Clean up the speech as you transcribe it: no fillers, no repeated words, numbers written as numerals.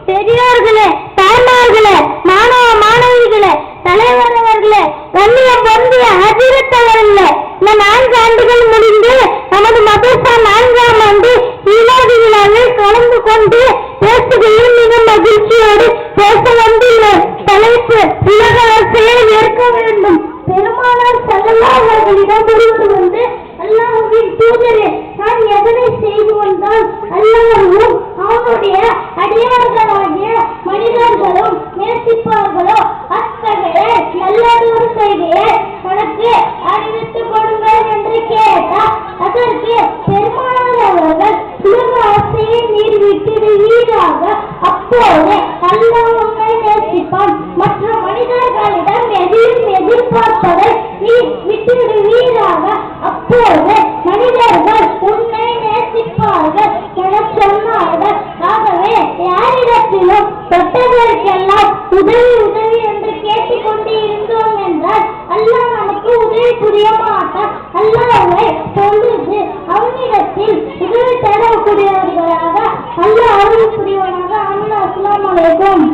பெரியோர்களே, தாய்மார்களே, மாணவ மாணவிகளே, தலைவர் அவர்களே, கண்ணியம் பொருந்திய ஹஜ்ரத் அவர்களே, இந்த 4 ஆண்டுகள் முடிந்து நமது மதரசா 4ஆம் ஆண்டு ஈலாது விழாவில் கலந்து கொண்டு பேசுகையில் மிக மகிழ்ச்சியோடு பேச வந்துள்ளோம். தலைப்பு உலக ஆசையை ஏற்க வேண்டும். பெருமானார் ஸல்லல்லாஹு அவர்களிடம் புரிந்து வந்து, அல்லாஹ்வின் தூதரே, நான் எதனை செய்து வந்தால் அல்லாஹ்வும் அவனுடைய அடியார்களாகிய மனிதர்களும் நேசிப்பார்களோ அத்தகைய நல்லதொரு செய்தியை எனக்கு அறிவித்துக் கொடுங்கள் என்று கேட்டார். அதற்கு பெருமானார் அவர்கள் உலக ஆசையை நீர் விட்டுடுவீராக, அப்போது அல்லாஹ் உன்னை நேசிப்பான். மற்ற மனிதர்களிடம் எதையும் எதிர்பார்ப்பதை நீ விட்டுவிடுவீராக, அப்போது மனிதர்கள் உன்னை நேசிப்பார்கள் என சொன்னார்கள். ஆகவே யாரிடத்திலும் தொட்டதற்கெல்லாம் உதவி உதவி என்று கேட்டுக்கொண்டு இருந்தோம் என்றால் அல்லாஹ் நமக்கு உதவி புரிய மாட்டான். அல்லாஹ்வை தொழுது அவனிடத்தில் உதவி தரக்கூடியவர்களாக அல்லாஹ் அருள் புரிவனாக. அஸ்ஸலாமு அலைக்கும்.